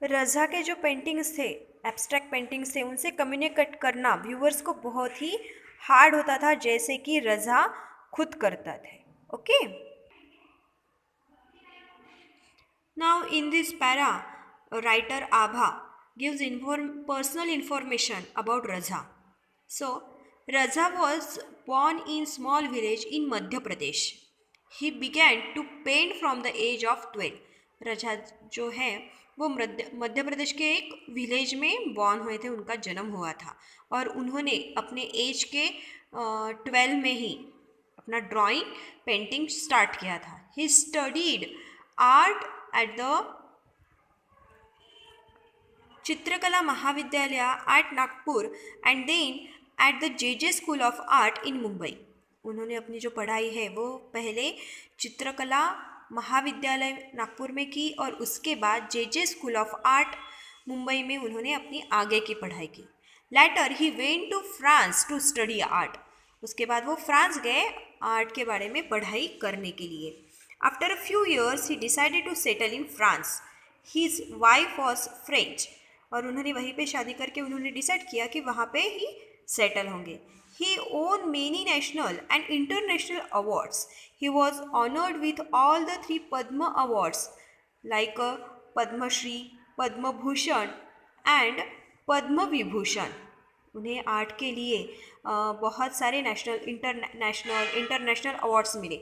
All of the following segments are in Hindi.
रज़ा के जो पेंटिंग्स थे, एब्स्ट्रैक्ट पेंटिंग्स थे, उनसे कम्युनिकेट करना व्यूअर्स को बहुत ही हार्ड होता था, जैसे कि रज़ा खुद करता थे। Okay, now in this para writer Abha gives personal information about Raza. So, Raza was born in small village in Madhya Pradesh. He began to paint from the age of 12. रजा जो है वो मध्य प्रदेश के एक विलेज में बॉर्न हुए थे, उनका जन्म हुआ था और उन्होंने अपने एज के 12 में ही अपना ड्राइंग पेंटिंग स्टार्ट किया था. He studied art at the Chitrakala Mahavidyalaya at Nagpur and then at the J school of art in Mumbai. उन्होंने अपनी जो पढ़ाई है वो पहले चित्रकला महाविद्यालय नागपुर में की और उसके बाद J school of art Mumbai में उन्होंने अपनी आगे की पढ़ाई की. Later he went to France to study art. उसके बाद वो फ्रांस गए आर्ट के बारे में पढ़ाई करने के लिए. After a few years he decided to settle in France. His wife was French और उन्होंने वहीं पे शादी करके उन्होंने डिसाइड किया कि वहाँ पे ही सेटल होंगे. He won many national and international awards. He was honoured with all the 3 Padma awards like Padma Shri, Padma Bhushan and Padma Vibhushan. उन्हें आर्ट के लिए बहुत सारे इंटरनेशनल अवार्ड्स मिले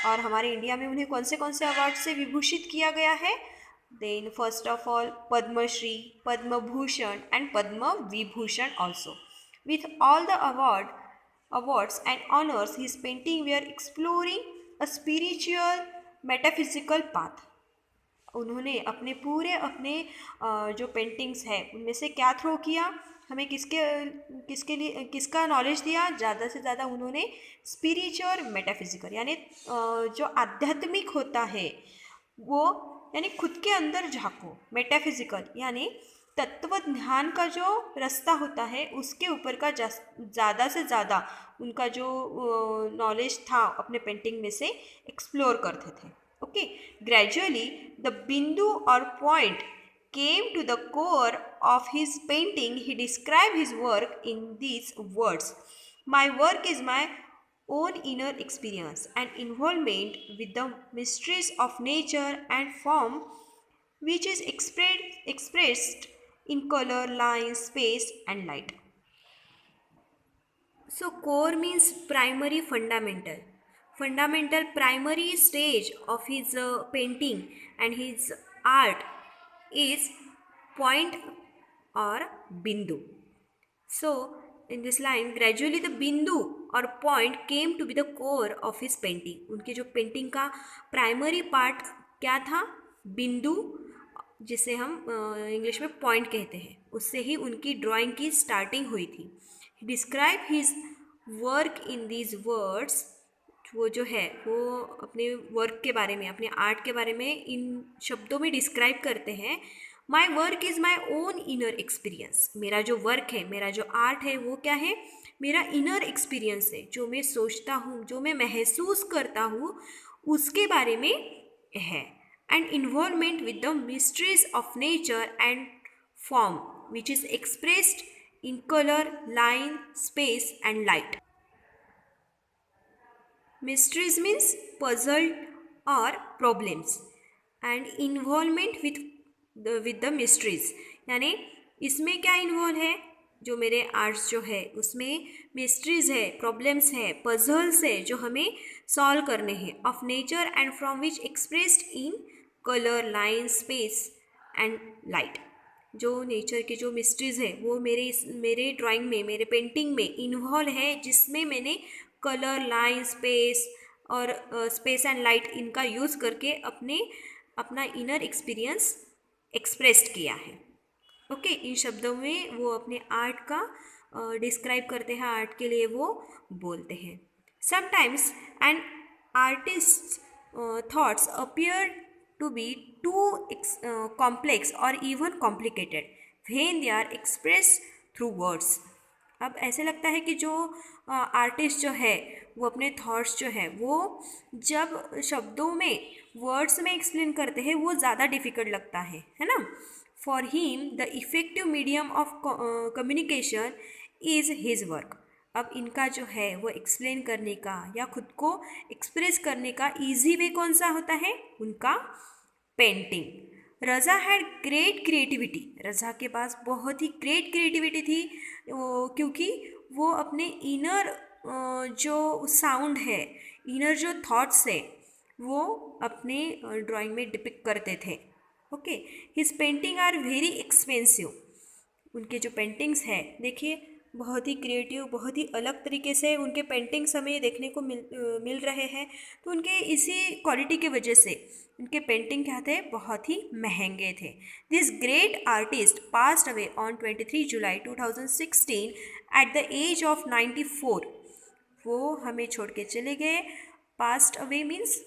और हमारे इंडिया में उन्हें कौन से अवार्ड से विभूषित किया गया है. Then first of all Padma Shri, Padma Bhushan and Padma Vibhushan also. With all the awards and honors, his painting were exploring a spiritual metaphysical path. उन्होंने अपने जो पेंटिंग्स है उनमें से क्या थ्रो किया, हमें किसके लिए किसका नॉलेज दिया, ज़्यादा से ज़्यादा उन्होंने स्पिरिचुअल मेटाफिजिकल यानी जो आध्यात्मिक होता है वो यानी खुद के अंदर झांको, मेटाफिजिकल यानी तत्व ध्यान का जो रास्ता होता है उसके ऊपर का ज़्यादा से ज़्यादा उनका जो नॉलेज था अपने पेंटिंग में से एक्सप्लोर करते थे. ओके, ग्रेजुअली द बिंदु और point came to the core of his painting. He described his work in these words: my work is my own inner experience and involvement with the mysteries of nature and form, which is expressed in color, line, space, and light. So, core means primary, fundamental. Fundamental, primary stage of his painting and his art is point or bindu. So, in this line, gradually the bindu और point came to be the core of his painting. उनकी जो पेंटिंग का प्राइमरी पार्ट क्या था, बिंदु, जिसे हम इंग्लिश में पॉइंट कहते हैं, उससे ही उनकी ड्राइंग की स्टार्टिंग हुई थी. Describe his work in these words. वो जो है वो अपने वर्क के बारे में, अपने आर्ट के बारे में इन शब्दों में डिस्क्राइब करते हैं. My work is my own inner experience. मेरा जो वर्क है, मेरा जो आर्ट है वो क्या है, मेरा इनर एक्सपीरियंस है. जो मैं सोचता हूँ, जो मैं महसूस करता हूँ उसके बारे में है. And involvement with the mysteries of nature and form which is expressed in colour, line, space and light. Mysteries means puzzle or problems and involvement with the mysteries. यानी इसमें क्या इन्वॉल्व है, जो मेरे आर्ट्स जो है उसमें मिस्ट्रीज है, प्रॉब्लम्स है, पजल्स है जो हमें सॉल्व करने हैं. Of nature and from which expressed in colour, line, space and light. जो नेचर की जो मिस्ट्रीज है वो मेरे ड्राइंग में, मेरे पेंटिंग में इन्वॉल्व है, जिसमें मैंने कलर, लाइन, स्पेस और स्पेस एंड लाइट इनका यूज़ करके अपना इनर एक्सपीरियंस एक्सप्रेस्ड किया है. ओके, इन शब्दों में वो अपने आर्ट का डिस्क्राइब करते हैं, आर्ट के लिए वो बोलते हैं. Sometimes an artist thoughts appear to be too complex और even complicated when they are express through words. अब ऐसे लगता है कि जो आर्टिस्ट जो है वो अपने थॉट्स जो है वो जब शब्दों में वर्ड्स में एक्सप्लेन करते हैं वो ज़्यादा डिफ़िकल्ट लगता है ना. For him the effective medium of communication is his work. अब इनका जो है वो एक्सप्लेन करने का या खुद को एक्सप्रेस करने का ईजी वे कौन सा होता है? उनका painting. Raza had great creativity. Raza के पास बहुत ही ग्रेट क्रिएटिविटी थी, क्योंकि वो अपने इनर जो साउंड है, इनर जो थॉट्स है, वो अपने ड्राइंग में डिपिक्ट करते थे. Okay. His painting are very expensive. उनके जो पेंटिंग्स हैं देखिए बहुत ही क्रिएटिव, बहुत ही अलग तरीके से उनके पेंटिंग्स हमें देखने को मिल रहे हैं. तो उनके इसी क्वालिटी की वजह से उनके पेंटिंग क्या थे? बहुत ही महंगे थे. This great artist passed away on 23 July 2016 at the age of 94. वो हमें छोड़ के चले गए. पास्ट अवे मीन्स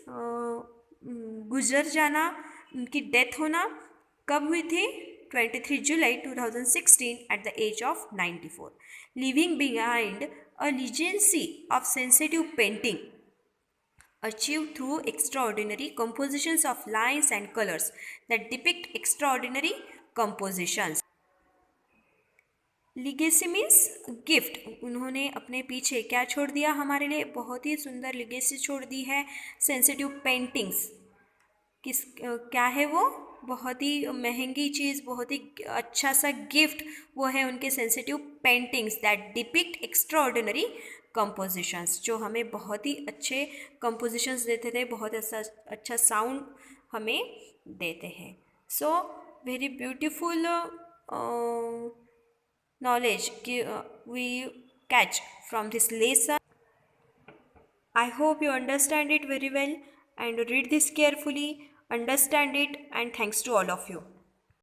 गुजर जाना, उनकी डेथ होना कब हुई थी? 23 July 2016 at the age of 94, leaving behind a legacy of sensitive painting achieved through extraordinary compositions of lines and colors that depict extraordinary compositions. Legacy means gift. उन्होंने अपने पीछे क्या छोड़ दिया हमारे लिए? बहुत ही सुंदर लिगेसी छोड़ दी है. सेंसिटिव पेंटिंग्स क्या है वो? बहुत ही महंगी चीज़, बहुत ही अच्छा सा गिफ्ट वो है उनके sensitive paintings that depict extraordinary compositions, जो हमें बहुत ही अच्छे कंपोजिशंस देते थे, बहुत अच्छा साउंड हमें देते हैं. So very beautiful knowledge we catch from this lesson. I hope you understand it very well and read this carefully, understand it, and thanks to all of you.